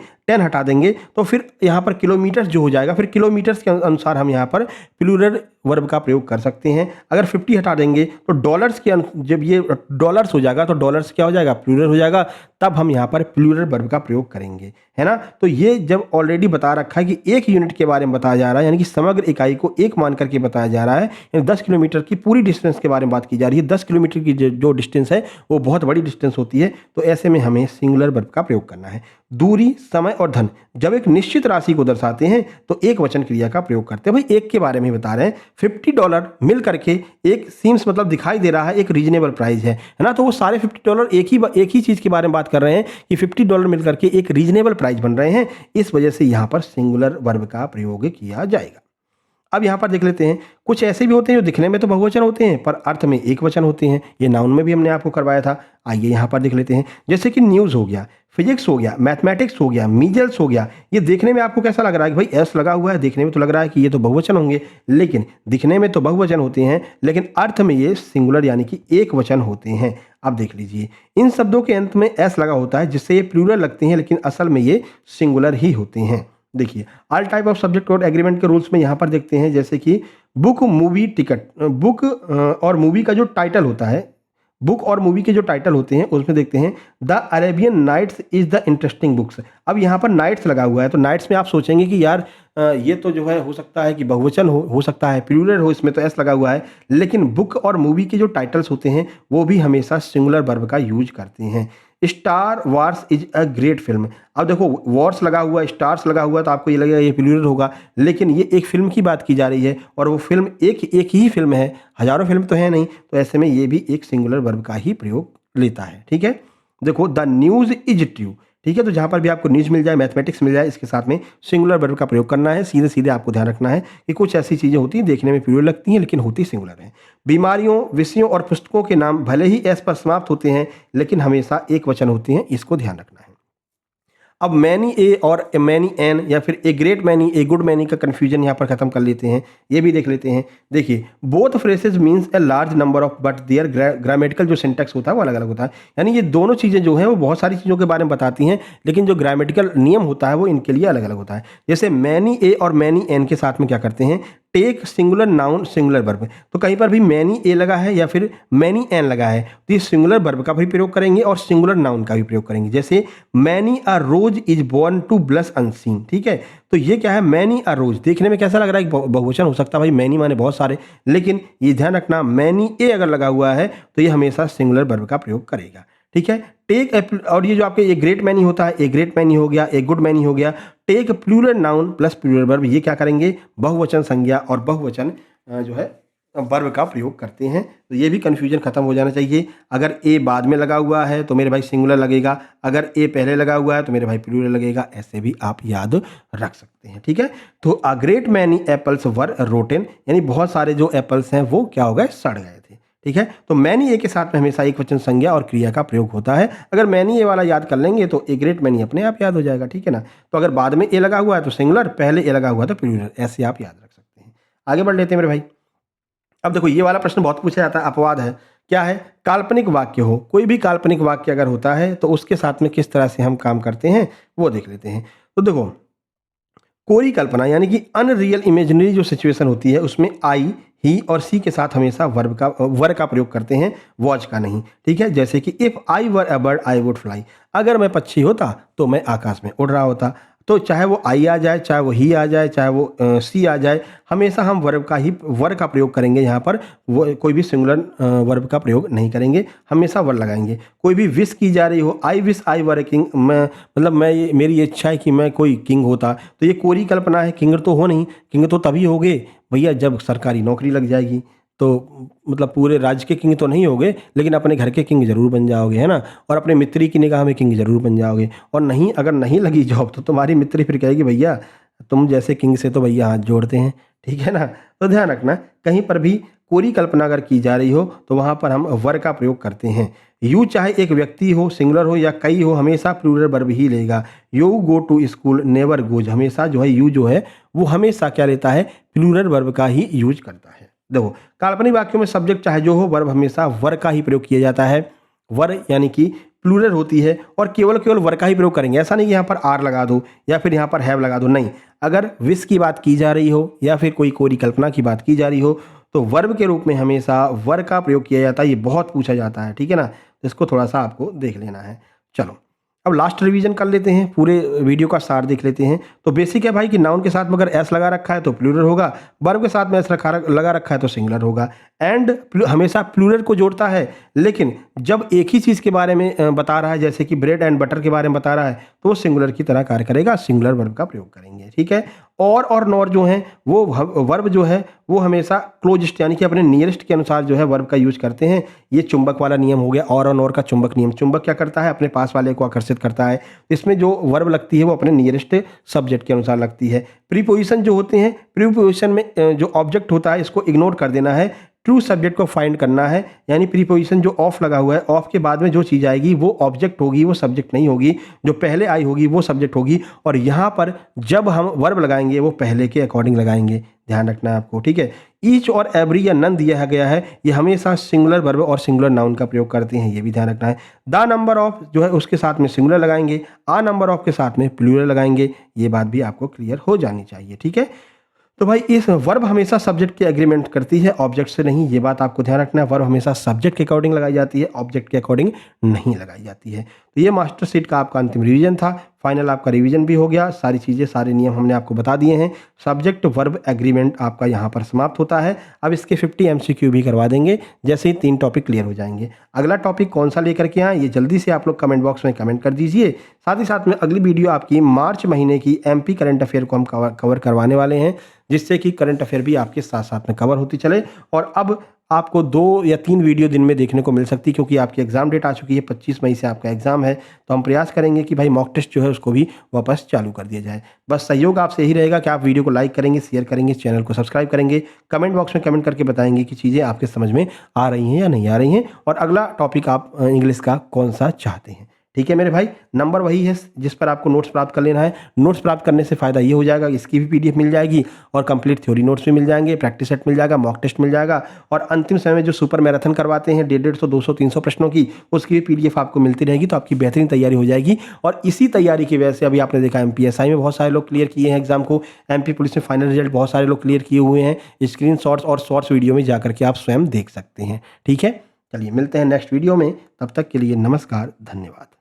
S1: तो फिर यहाँ पर किलोमीटर्स जो हो जाएगा, फिर किलोमीटर्स के अनुसार हम यहाँ पर प्लूरल वर्ब का प्रयोग कर सकते हैं। अगर 50 हटा देंगे तो डॉलर्स के जब ये डॉलर्स हो जाएगा तो डॉलर्स क्या हो जाएगा, प्लूरल हो जाएगा, तब हम यहाँ पर प्लूरल वर्ब का प्रयोग करेंगे, है ना। तो ये जब ऑलरेडी बता रखा है कि एक यूनिट के बारे में बताया जा रहा है, यानी कि समग्र इकाई को एक मान करके बताया जा रहा है, यानी 10 किलोमीटर की पूरी डिस्टेंस के बारे में बात की जा रही है। 10 किलोमीटर की जो डिस्टेंस है वो बहुत बड़ी डिस्टेंस होती है, तो ऐसे में हमें सिंगुलर वर्ब का प्रयोग करना है। दूरी, समय और धन जब एक निश्चित राशि को दर्शाते हैं तो एक वचन क्रिया का प्रयोग करते हैं। भाई एक के बारे में बता रहे हैं, $50 मिल करके एक सीम्स मतलब दिखाई दे रहा है एक रीजनेबल प्राइस है ना। तो वो सारे $50 एक ही चीज़ के बारे में बात कर रहे हैं कि $50 मिल करके एक रीजनेबल प्राइस बन रहे हैं, इस वजह से यहाँ पर सिंगुलर वर्ब का प्रयोग किया जाएगा। अब यहाँ पर देख लेते हैं, कुछ ऐसे भी होते हैं जो दिखने में तो बहुवचन होते हैं पर अर्थ में एक वचन होते हैं। ये नाउन में भी हमने आपको करवाया था, आइए यहाँ पर देख लेते हैं। जैसे कि न्यूज़ हो गया, फिजिक्स हो गया, मैथमेटिक्स हो गया, मीजल्स हो गया। ये देखने में आपको कैसा लग रहा है कि भाई एस लगा हुआ है, देखने में तो लग रहा है कि ये तो बहुवचन होंगे, लेकिन दिखने में तो बहुवचन होते हैं, लेकिन अर्थ में ये सिंगुलर यानी कि एक वचन होते हैं। अब देख लीजिए, इन शब्दों के अंत में एस लगा होता है जिससे ये प्लूरल लगते हैं, लेकिन असल में ये सिंगुलर ही होते हैं। देखिए ऑल टाइप ऑफ सब्जेक्ट और एग्रीमेंट के रूल्स में यहाँ पर देखते हैं, जैसे कि बुक, मूवी, टिकट। बुक और मूवी का जो टाइटल होता है, बुक और मूवी के जो टाइटल होते हैं उसमें देखते हैं the Arabian Nights is the interesting books. अब यहाँ पर नाइट्स लगा हुआ है, तो नाइट्स में आप सोचेंगे कि यार ये तो जो है हो सकता है कि बहुवचन हो सकता है, प्लूरल हो, इसमें तो एस लगा हुआ है, लेकिन बुक और मूवी के जो टाइटल्स होते हैं वो भी हमेशा सिंगुलर वर्ब का यूज करते हैं। Star wars is a great film. अब देखो वॉर्स लगा हुआ है, स्टार्स लगा हुआ है, तो आपको ये लगेगा ये प्लूरल होगा, लेकिन ये एक फिल्म की बात की जा रही है और वो फिल्म एक ही फिल्म है, हजारों फिल्म तो है नहीं, तो ऐसे में ये भी एक सिंगुलर वर्ब का ही प्रयोग लेता है। ठीक है, देखो द न्यूज़ इज ट्रू। ठीक है, तो जहाँ पर भी आपको न्यूज़ मिल जाए, मैथमेटिक्स मिल जाए, इसके साथ में सिंगुलर वर्ब का प्रयोग करना है। सीधे सीधे आपको ध्यान रखना है कि कुछ ऐसी चीज़ें होती हैं देखने में प्लूरल लगती हैं लेकिन होती सिंगुलर हैं। बीमारियों, विषयों और पुस्तकों के नाम भले ही एस पर समाप्त होते हैं लेकिन हमेशा एक वचन होते हैं, इसको ध्यान रखना है। अब मैनी ए और मैनी एन या फिर a great many, a good many का कन्फ्यूजन यहाँ पर खत्म कर लेते हैं, ये भी देख लेते हैं। देखिए both phrases means a large number of but there grammatical जो सिंटेक्स होता है वो अलग अलग होता है, यानी ये दोनों चीज़ें जो हैं वो बहुत सारी चीज़ों के बारे में बताती हैं, लेकिन जो ग्रामेटिकल नियम होता है वो इनके लिए अलग अलग होता है। जैसे मैनी ए और मैनी एन के साथ में क्या करते हैं, take singular noun singular verb, तो कहीं पर भी मैनी ए लगा है या फिर मैनी एन लगा है तो ये सिंगुलर वर्ब का भी प्रयोग करेंगे और सिंगुलर नाउन का भी प्रयोग करेंगे। जैसे many a rose is born to blush unseen, ठीक है, तो ये क्या है, मैनी अ रोज, देखने में कैसा लग रहा है, बहुवचन हो सकता है भाई, मैनी माने बहुत सारे, लेकिन ये ध्यान रखना मैनी ए अगर लगा हुआ है तो ये हमेशा सिंगुलर वर्ब का प्रयोग करेगा, ठीक है। टेक और ये जो आपके ए ग्रेट मैनी होता है, ए ग्रेट मैनी हो गया, ए गुड मैनी हो गया, take plural noun plus plural verb, ये क्या करेंगे, बहुवचन संज्ञा और बहुवचन जो है वर्ब का प्रयोग करते हैं। तो ये भी कन्फ्यूजन खत्म हो जाना चाहिए। अगर ए बाद में लगा हुआ है तो मेरे भाई सिंगुलर लगेगा, अगर ए पहले लगा हुआ है तो मेरे भाई प्लूरल लगेगा, ऐसे भी आप याद रख सकते हैं, ठीक है। तो a great many apples were rotten, यानी बहुत सारे जो एप्पल्स हैं वो क्या हो गए, सड़ गए थे, ठीक है। तो मैनी ए के साथ में हमेशा एक वचन संज्ञा और क्रिया का प्रयोग होता है। अगर मैनी ए वाला याद कर लेंगे तो ए ग्रेट मैनी अपने आप याद हो जाएगा, ठीक है ना। तो अगर बाद में ए लगा हुआ है तो सिंगुलर, पहले ए लगा हुआ है तो प्लूरल, ऐसे आप याद रख सकते हैं। आगे बढ़ लेते हैं मेरे भाई। अब देखो ये वाला प्रश्न बहुत पूछा जाता है, अपवाद है, क्या है, काल्पनिक वाक्य हो, कोई भी काल्पनिक वाक्य अगर होता है तो उसके साथ में किस तरह से हम काम करते हैं वो देख लेते हैं। तो देखो कोरी कल्पना यानी कि अनरियल इमेजिनरी जो सिचुएशन होती है उसमें आई, ही और सी के साथ हमेशा वर का प्रयोग करते हैं, वॉच का नहीं, ठीक है। जैसे कि if I were a bird I would fly, अगर मैं पक्षी होता तो मैं आकाश में उड़ रहा होता। तो चाहे वो आई आ जाए, चाहे वो ही आ जाए, चाहे वो सी आ जाए, हमेशा हम वर का प्रयोग करेंगे। यहाँ पर वो कोई भी सिंगुलर वर्ब का प्रयोग नहीं करेंगे, हमेशा वर लगाएंगे। कोई भी विश की जा रही हो, I wish I were a king, मैं मतलब मैं ये मेरी इच्छा है कि मैं कोई किंग होता, तो ये कोरी कल्पना है, किंग तो हो नहीं, किंग तो तभी होगे भैया जब सरकारी नौकरी लग जाएगी। तो मतलब पूरे राज्य के किंग तो नहीं होगे, लेकिन अपने घर के किंग जरूर बन जाओगे, है ना, और अपने मित्री की निगाह में किंग जरूर बन जाओगे। और नहीं, अगर नहीं लगी जॉब तो तुम्हारी मित्री फिर कहेगी भैया तुम जैसे किंग से तो भैया हाथ जोड़ते हैं, ठीक है ना। तो ध्यान रखना, कहीं पर भी कोरी कल्पना अगर की जा रही हो तो वहाँ पर हम वर का प्रयोग करते हैं। यू चाहे एक व्यक्ति हो, सिंगुलर हो या कई हो, हमेशा प्लूरल वर्ब ही लेगा। You go to school never goes, हमेशा जो है यू जो है वो हमेशा क्या लेता है, प्लूरल वर्ब का ही यूज करता है। देखो काल्पनिक वाक्यों में सब्जेक्ट चाहे जो हो, वर्ब हमेशा वर का ही प्रयोग किया जाता है। वर यानी कि प्लूरल होती है और केवल वर का ही प्रयोग करेंगे, ऐसा नहीं कि यहाँ पर आर लगा दो या फिर यहाँ पर हैव लगा दो, नहीं। अगर विश की बात की जा रही हो या फिर कोई कोरी कल्पना की बात की जा रही हो तो वर्ब के रूप में हमेशा वर का प्रयोग किया जाता है। ये बहुत पूछा जाता है, ठीक है ना, तो इसको थोड़ा सा आपको देख लेना है। चलो अब लास्ट रिवीजन कर लेते हैं, पूरे वीडियो का सार देख लेते हैं। तो बेसिक है भाई कि नाउन के साथ में अगर एस लगा रखा है तो प्लूरल होगा, वर्ब के साथ में एस लगा रखा है तो सिंगुलर होगा। एंड हमेशा प्लूरल को जोड़ता है, लेकिन जब एक ही चीज़ के बारे में बता रहा है, जैसे कि ब्रेड एंड बटर के बारे में बता रहा है, तो वो सिंगुलर की तरह कार्य करेगा, सिंगुलर वर्ब का प्रयोग करेंगे, ठीक है। और नॉर जो है वो वर्ब जो है वो हमेशा क्लोजेस्ट यानी कि अपने नियरेस्ट के अनुसार जो है वर्ब का यूज करते हैं। ये चुंबक वाला नियम हो गया, और नॉर का चुंबक नियम। चुंबक क्या करता है, अपने पास वाले को आकर्षित करता है। इसमें जो वर्ब लगती है वो अपने नियरेस्ट सब्जेक्ट के अनुसार लगती है। प्रीपोजिशन जो होते हैं, प्रीपोजिशन में जो ऑब्जेक्ट होता है इसको इग्नोर कर देना है, ट्रू सब्जेक्ट को फाइंड करना है। यानी प्रीपोजिशन जो ऑफ लगा हुआ है, ऑफ के बाद में जो चीज़ आएगी वो ऑब्जेक्ट होगी, वो सब्जेक्ट नहीं होगी। जो पहले आई होगी वो सब्जेक्ट होगी, और यहाँ पर जब हम वर्ब लगाएंगे वो पहले के अकॉर्डिंग लगाएंगे, ध्यान रखना है आपको, ठीक है। ईच और एवरी या नन दिया गया है, ये हमेशा सिंगुलर वर्ब और सिंगुलर नाउन का प्रयोग करते हैं, ये भी ध्यान रखना है। द नंबर ऑफ जो है उसके साथ में सिंगुलर लगाएंगे, आ नंबर ऑफ के साथ में प्लूरल लगाएंगे, ये बात भी आपको क्लियर हो जानी चाहिए, ठीक है। तो भाई इस वर्ब हमेशा सब्जेक्ट के एग्रीमेंट करती है, ऑब्जेक्ट से नहीं, ये बात आपको ध्यान रखना है। वर्ब हमेशा सब्जेक्ट के अकॉर्डिंग लगाई जाती है, ऑब्जेक्ट के अकॉर्डिंग नहीं लगाई जाती है। तो ये मास्टर सीट का आपका अंतिम रिवीजन था, फाइनल आपका रिवीजन भी हो गया, सारी चीज़ें सारे नियम हमने आपको बता दिए हैं। सब्जेक्ट वर्ब एग्रीमेंट आपका यहाँ पर समाप्त होता है। अब इसके 50 MCQ भी करवा देंगे जैसे ही 3 टॉपिक क्लियर हो जाएंगे। अगला टॉपिक कौन सा लेकर के आए ये जल्दी से आप लोग कमेंट बॉक्स में कमेंट कर दीजिए। साथ ही साथ में अगली वीडियो आपकी मार्च महीने की MP करंट अफेयर को हम कवर करवाने वाले हैं, जिससे कि करंट अफेयर भी आपके साथ साथ में कवर होती चले। और अब आपको 2 या 3 वीडियो दिन में देखने को मिल सकती है, क्योंकि आपकी एग्ज़ाम डेट आ चुकी है, 25 मई से आपका एग्ज़ाम है। तो हम प्रयास करेंगे कि भाई मॉक टेस्ट जो है उसको भी वापस चालू कर दिया जाए। बस सहयोग आपसे यही रहेगा कि आप वीडियो को लाइक करेंगे, शेयर करेंगे, चैनल को सब्सक्राइब करेंगे, कमेंट बॉक्स में कमेंट करके बताएंगे कि चीज़ें आपके समझ में आ रही हैं या नहीं आ रही हैं, और अगला टॉपिक आप इंग्लिश का कौन सा चाहते हैं, ठीक है मेरे भाई, नंबर वही है जिस पर आपको नोट्स प्राप्त कर लेना है। नोट्स प्राप्त करने से फ़ायदा ये हो जाएगा, इसकी भी पीडीएफ मिल जाएगी और कंप्लीट थ्योरी नोट्स भी मिल जाएंगे, प्रैक्टिस सेट मिल जाएगा, मॉक टेस्ट मिल जाएगा और अंतिम समय में जो सुपर मैराथन करवाते हैं 150, 200, 300 प्रश्नों की, उसकी भी पीडीएफ आपको मिलती रहेगी। तो आपकी बेहतरीन तैयारी हो जाएगी। और इसी तैयारी की वजह से अभी आपने देखा एमपीएसआई में बहुत सारे लोग क्लियर किए हैं एग्जाम को, एमपी पुलिस में फाइनल रिजल्ट बहुत सारे लोग क्लियर किए हुए हैं। स्क्रीन शॉट्स और शॉर्ट्स वीडियो में जाकर के आप स्वयं देख सकते हैं। ठीक है, चलिए मिलते हैं नेक्स्ट वीडियो में, तब तक के लिए नमस्कार, धन्यवाद।